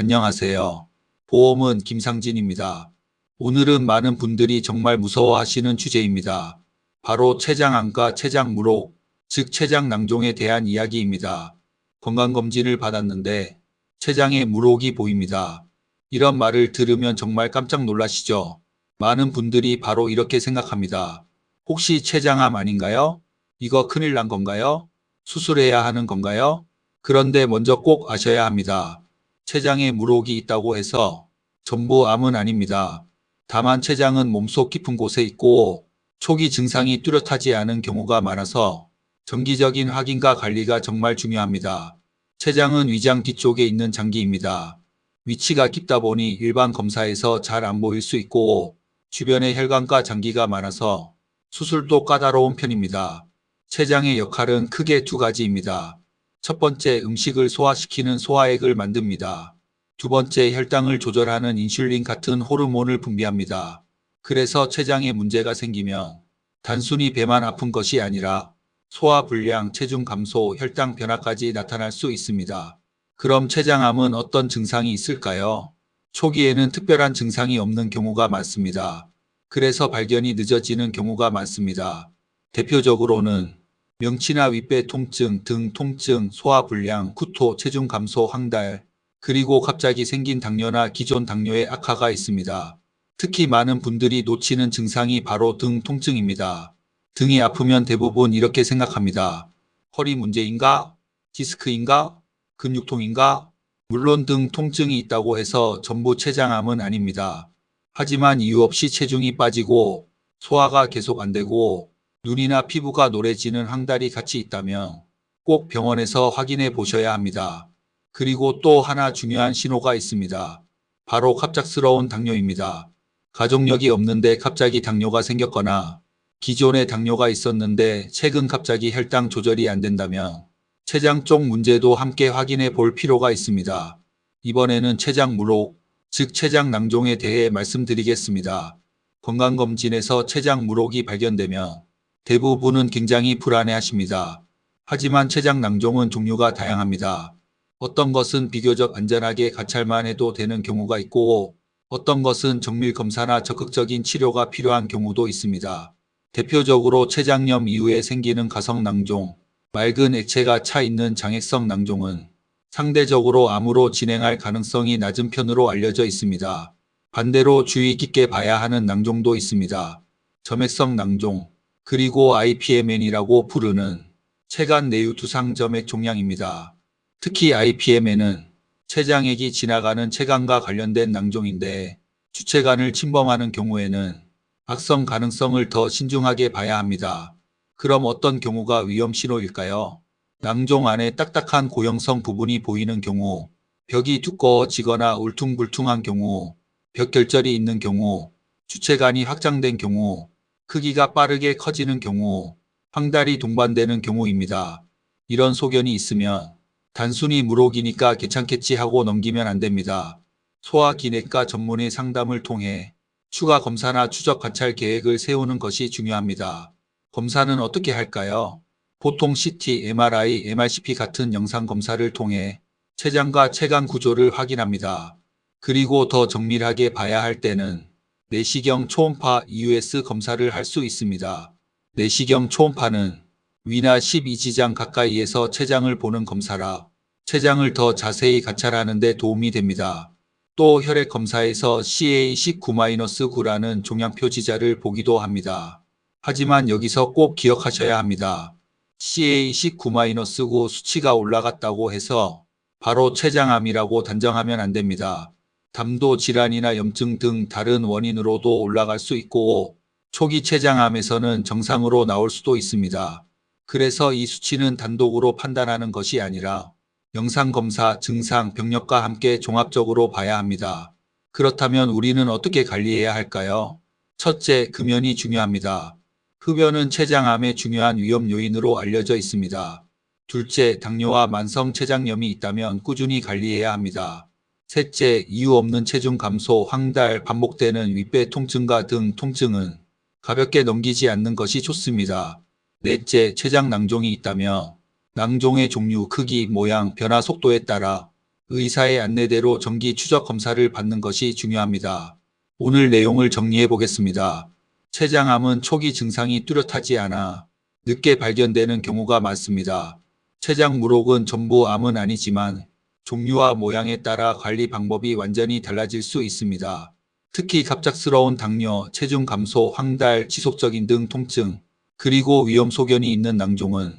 안녕하세요. 보험은 김상진입니다. 오늘은 많은 분들이 정말 무서워하시는 주제입니다. 바로 췌장암과 췌장무록, 즉 췌장낭종에 대한 이야기입니다. 건강검진을 받았는데 췌장에 무록이 보입니다. 이런 말을 들으면 정말 깜짝 놀라시죠? 많은 분들이 바로 이렇게 생각합니다. 혹시 췌장암 아닌가요? 이거 큰일 난 건가요? 수술해야 하는 건가요? 그런데 먼저 꼭 아셔야 합니다. 췌장에 무록이 있다고 해서 전부 암은 아닙니다. 다만 췌장은 몸속 깊은 곳에 있고 초기 증상이 뚜렷하지 않은 경우가 많아서 정기적인 확인과 관리가 정말 중요합니다. 췌장은 위장 뒤쪽에 있는 장기입니다. 위치가 깊다 보니 일반 검사에서 잘 안 보일 수 있고 주변에 혈관과 장기가 많아서 수술도 까다로운 편입니다. 췌장의 역할은 크게 두 가지입니다. 첫 번째, 음식을 소화시키는 소화액을 만듭니다. 두 번째, 혈당을 조절하는 인슐린 같은 호르몬을 분비합니다. 그래서 췌장에 문제가 생기면 단순히 배만 아픈 것이 아니라 소화불량, 체중 감소, 혈당 변화까지 나타날 수 있습니다. 그럼 췌장암은 어떤 증상이 있을까요? 초기에는 특별한 증상이 없는 경우가 많습니다. 그래서 발견이 늦어지는 경우가 많습니다. 대표적으로는 명치나 윗배 통증, 등 통증, 소화불량, 구토, 체중 감소, 황달, 그리고 갑자기 생긴 당뇨나 기존 당뇨의 악화가 있습니다. 특히 많은 분들이 놓치는 증상이 바로 등 통증입니다. 등이 아프면 대부분 이렇게 생각합니다. 허리 문제인가? 디스크인가? 근육통인가? 물론 등 통증이 있다고 해서 전부 췌장암은 아닙니다. 하지만 이유 없이 체중이 빠지고 소화가 계속 안 되고 눈이나 피부가 노래지는 황달이 같이 있다면 꼭 병원에서 확인해 보셔야 합니다. 그리고 또 하나 중요한 신호가 있습니다. 바로 갑작스러운 당뇨입니다. 가족력이 없는데 갑자기 당뇨가 생겼거나 기존에 당뇨가 있었는데 최근 갑자기 혈당 조절이 안 된다면 췌장 쪽 문제도 함께 확인해 볼 필요가 있습니다. 이번에는 췌장무록, 즉 췌장낭종에 대해 말씀드리겠습니다. 건강검진에서 췌장무록이 발견되면 대부분은 굉장히 불안해하십니다. 하지만 췌장낭종은 종류가 다양합니다. 어떤 것은 비교적 안전하게 관찰만 해도 되는 경우가 있고 어떤 것은 정밀검사나 적극적인 치료가 필요한 경우도 있습니다. 대표적으로 췌장염 이후에 생기는 가성낭종, 맑은 액체가 차 있는 장액성 낭종은 상대적으로 암으로 진행할 가능성이 낮은 편으로 알려져 있습니다. 반대로 주의 깊게 봐야 하는 낭종도 있습니다. 점액성 낭종, 그리고 IPMN이라고 부르는 췌간 내유 두상 점액 종양입니다. 특히 IPMN은 췌장액이 지나가는 췌간과 관련된 낭종인데 주체관을 침범하는 경우에는 악성 가능성을 더 신중하게 봐야 합니다. 그럼 어떤 경우가 위험 신호일까요? 낭종 안에 딱딱한 고형성 부분이 보이는 경우, 벽이 두꺼워지거나 울퉁불퉁한 경우, 벽 결절이 있는 경우, 주체관이 확장된 경우, 크기가 빠르게 커지는 경우, 황달이 동반되는 경우입니다. 이런 소견이 있으면 단순히 무록이니까 괜찮겠지 하고 넘기면 안 됩니다. 소화기내과 전문의 상담을 통해 추가 검사나 추적 관찰 계획을 세우는 것이 중요합니다. 검사는 어떻게 할까요? 보통 CT, MRI, MRCP 같은 영상 검사를 통해 췌장과 췌간 구조를 확인합니다. 그리고 더 정밀하게 봐야 할 때는 내시경 초음파 EUS 검사를 할 수 있습니다. 내시경 초음파는 위나 12지장 가까이에서 췌장을 보는 검사라 췌장을 더 자세히 관찰하는 데 도움이 됩니다. 또 혈액 검사에서 CA19-9라는 종양 표지자를 보기도 합니다. 하지만 여기서 꼭 기억하셔야 합니다. CA19-9 수치가 올라갔다고 해서 바로 췌장암이라고 단정하면 안 됩니다. 담도 질환이나 염증 등 다른 원인으로도 올라갈 수 있고 초기 췌장암에서는 정상으로 나올 수도 있습니다. 그래서 이 수치는 단독으로 판단하는 것이 아니라 영상검사, 증상, 병력과 함께 종합적으로 봐야 합니다. 그렇다면 우리는 어떻게 관리해야 할까요? 첫째, 금연이 중요합니다. 흡연은 췌장암의 중요한 위험 요인으로 알려져 있습니다. 둘째, 당뇨와 만성 췌장염이 있다면 꾸준히 관리해야 합니다. 셋째, 이유 없는 체중 감소, 황달, 반복되는 윗배 통증과 등 통증은 가볍게 넘기지 않는 것이 좋습니다. 넷째, 췌장 낭종이 있다며 낭종의 종류, 크기, 모양, 변화 속도에 따라 의사의 안내대로 정기 추적 검사를 받는 것이 중요합니다. 오늘 내용을 정리해 보겠습니다. 췌장암은 초기 증상이 뚜렷하지 않아 늦게 발견되는 경우가 많습니다. 췌장 물혹은 전부 암은 아니지만 종류와 모양에 따라 관리 방법이 완전히 달라질 수 있습니다. 특히 갑작스러운 당뇨, 체중 감소, 황달, 지속적인 등 통증, 그리고 위험 소견이 있는 낭종은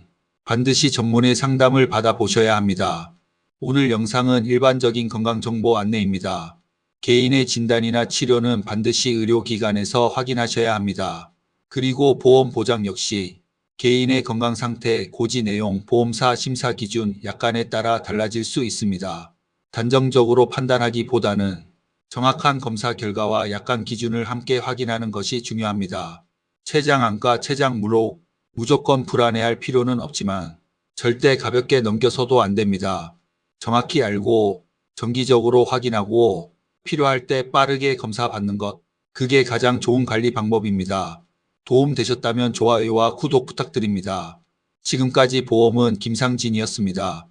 반드시 전문의 상담을 받아보셔야 합니다. 오늘 영상은 일반적인 건강정보 안내입니다. 개인의 진단이나 치료는 반드시 의료기관에서 확인하셔야 합니다. 그리고 보험 보장 역시 개인의 건강 상태, 고지 내용, 보험사 심사 기준, 약관에 따라 달라질 수 있습니다. 단정적으로 판단하기보다는 정확한 검사 결과와 약관 기준을 함께 확인하는 것이 중요합니다. 췌장암과 췌장 물혹, 무조건 불안해할 필요는 없지만 절대 가볍게 넘겨서도 안 됩니다. 정확히 알고 정기적으로 확인하고 필요할 때 빠르게 검사받는 것, 그게 가장 좋은 관리 방법입니다. 도움 되셨다면 좋아요와 구독 부탁드립니다. 지금까지 보험은 김상진이었습니다.